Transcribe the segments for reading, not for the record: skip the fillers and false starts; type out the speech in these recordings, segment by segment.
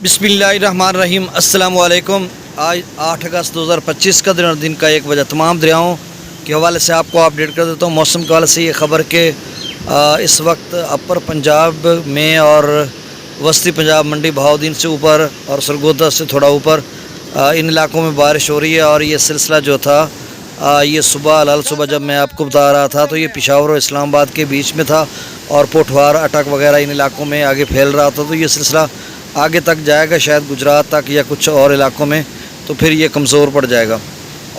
بسم اللہ الرحمن الرحیم۔ السلام علیکم۔ آج 8 اگست 2025 کا دن اور دن کا 1 بجے تمام دریاؤں کے حوالے سے آپ کو اپڈیٹ کر دیتا ہوں۔ موسم کے حوالے سے یہ خبر کہ اس وقت اپر پنجاب میں اور وسطی پنجاب منڈی بہاؤدین سے اوپر اور سرگودا سے تھوڑا اوپر ان علاقوں میں بارش ہو رہی ہے، اور یہ سلسلہ جو تھا یہ صبح جب میں آپ کو بتا رہا تھا تو یہ پشاور اور اسلام آباد کے بیچ میں تھا، اور پوٹھوار اٹک وغیرہ ان علاقوں میں آگے پھیل رہا تھا، تو یہ سلسلہ آگے تک جائے گا، شاید گجرات تک یا کچھ اور علاقوں میں، تو پھر یہ کمزور پڑ جائے گا۔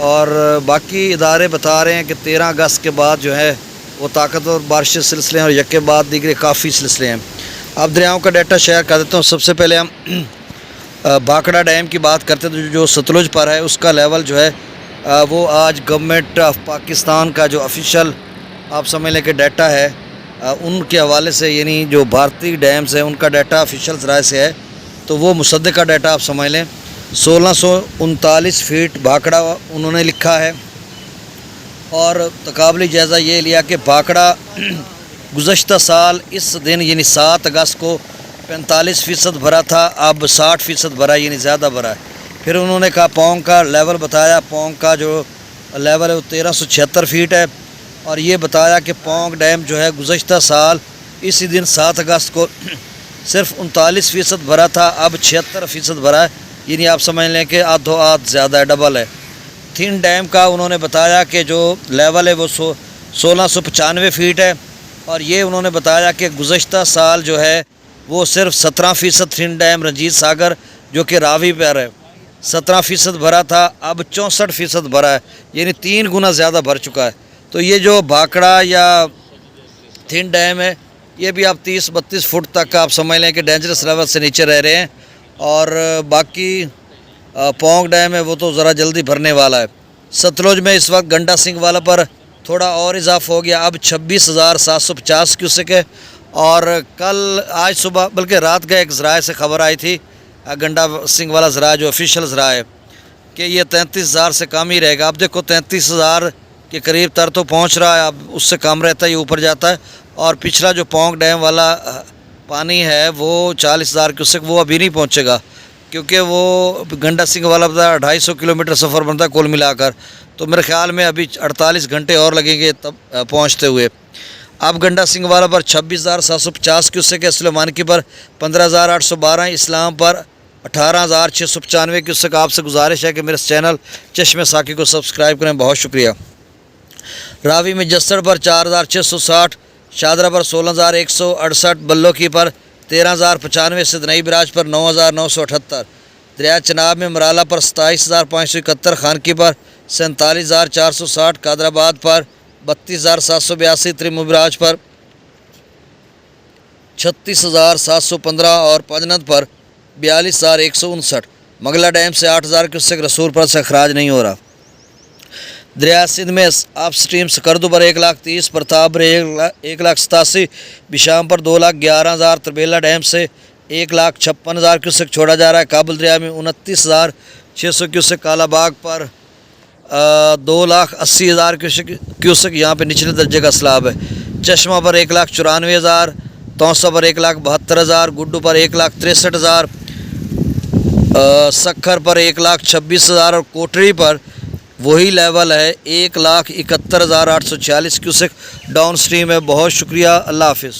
اور باقی ادارے بتا رہے ہیں کہ 13 اگست کے بعد جو ہے وہ طاقتور بارشیں سلسلے ہیں، اور یک کے بعد دیگرے کافی سلسلے ہیں۔ اب دریاؤں کا ڈیٹا شیئر کر دیتا ہوں۔ سب سے پہلے ہم بھاکڑا ڈیم کی بات کرتے ہیں، جو ستلج پر ہے، اس کا لیول جو ہے وہ آج گورنمنٹ آف پاکستان کا جو آفیشیل آپ سمجھ لیں کہ ڈیٹا ہے ان کے حوالے سے، یعنی جو بھارتی ڈیمز ہیں ان کا ڈیٹا آفیشیل ذرائع سے ہے، تو وہ مصدقہ ڈیٹا آپ سمجھ لیں 1639 فیٹ بھاکڑا انہوں نے لکھا ہے۔ اور تقابلی جائزہ یہ لیا کہ بھاکڑا گزشتہ سال اس دن یعنی 7 اگست کو 45% بھرا تھا، اب 60% بھرا، یعنی زیادہ بھرا ہے۔ پھر انہوں نے کہا پونگ کا لیول بتایا، پونگ کا جو لیول ہے وہ 1376 فیٹ ہے، اور یہ بتایا کہ پونگ ڈیم جو ہے گزشتہ سال اسی دن 7 اگست کو صرف 39% بھرا تھا، اب 76% بھرا ہے، یعنی آپ سمجھ لیں کہ آدھو آدھ زیادہ ہے، ڈبل ہے۔ تھین ڈیم کا انہوں نے بتایا کہ جو لیول ہے وہ 1695 فیٹ ہے، اور یہ انہوں نے بتایا کہ گزشتہ سال جو ہے وہ صرف 17% تھین ڈیم رنجیت ساگر جو کہ راوی پر ہے 17% بھرا تھا، اب 64% بھرا ہے، یعنی 3 گنا زیادہ بھر چکا ہے۔ تو یہ جو بھاکڑا یا تھین ڈیم ہے یہ بھی آپ 30-32 فٹ تک آپ سمجھ لیں کہ ڈینجرس لیول سے نیچے رہ رہے ہیں، اور باقی پونگ ڈیم ہے وہ تو ذرا جلدی بھرنے والا ہے۔ ستلج میں اس وقت گنڈا سنگھ والا پر تھوڑا اور اضافہ ہو گیا، اب 26,750 کیوسک ہے، اور آج صبح بلکہ رات کا ایک ذرائع سے خبر آئی تھی، گنڈا سنگھ والا ذرائع جو آفیشیل ذرائع ہے کہ یہ 33,000 سے کم ہی رہے گا۔ اب دیکھو 33,000 کے قریب تر تو پہنچ رہا ہے، اب اس سے کم رہتا ہے، یہ اوپر جاتا ہے۔ اور پچھلا جو پونگ ڈیم والا پانی ہے وہ 40,000 کیوسک وہ ابھی نہیں پہنچے گا، کیونکہ وہ گنڈا سنگھ والا 250 کلومیٹر سفر بنتا ہے کل ملا کر، تو میرے خیال میں ابھی 48 گھنٹے اور لگیں گے تب پہنچتے ہوئے۔ اب گنڈا سنگھ والا پر 26,750 کیوسک ہے، سلیمان کی پر 15,812، اسلام پر 18,695 کیوسک۔ آپ سے گزارش ہے کہ میرے چینل چشمہ ساقی کو سبسکرائب کریں، بہت شکریہ۔ راوی میں جسڑ پر 4,660، شادرہ پر 16,168، بلو کی پر 13,095، سدنئی براج پر 9,978، دریا چناب میں مرالہ پر 27,571، خانکی پر 47,460، قادر آباد پر 32,782، تریم براج پر 36,715، اور پنجنت پر 42,159۔ مغلہ ڈیم سے 8,000 کیوسک، رسول پر سے اخراج نہیں ہو رہا۔ دریا سندھ میں اپ سٹریم سکردو پر 1,30,000، پرتاب پر 1,87,000، بشام پر 2,11,000، تربیلا ڈیم سے 1,56,000 کیوسک چھوڑا جا رہا ہے۔ کابل دریا میں 29,600 کیوسک، کالا باغ پر 2,80,000 کیوسک، یہاں پہ نچلے درجے کا سیلاب ہے۔ چشمہ پر 1,94,000، توسا پر 1,72,000، گڈو پر 1,63,000، سکھر پر 1,26,000، اور کوٹری پر وہی لیول ہے 1,71,846 کیوسک ڈاؤن سٹریم ہے۔ بہت شکریہ، اللہ حافظ۔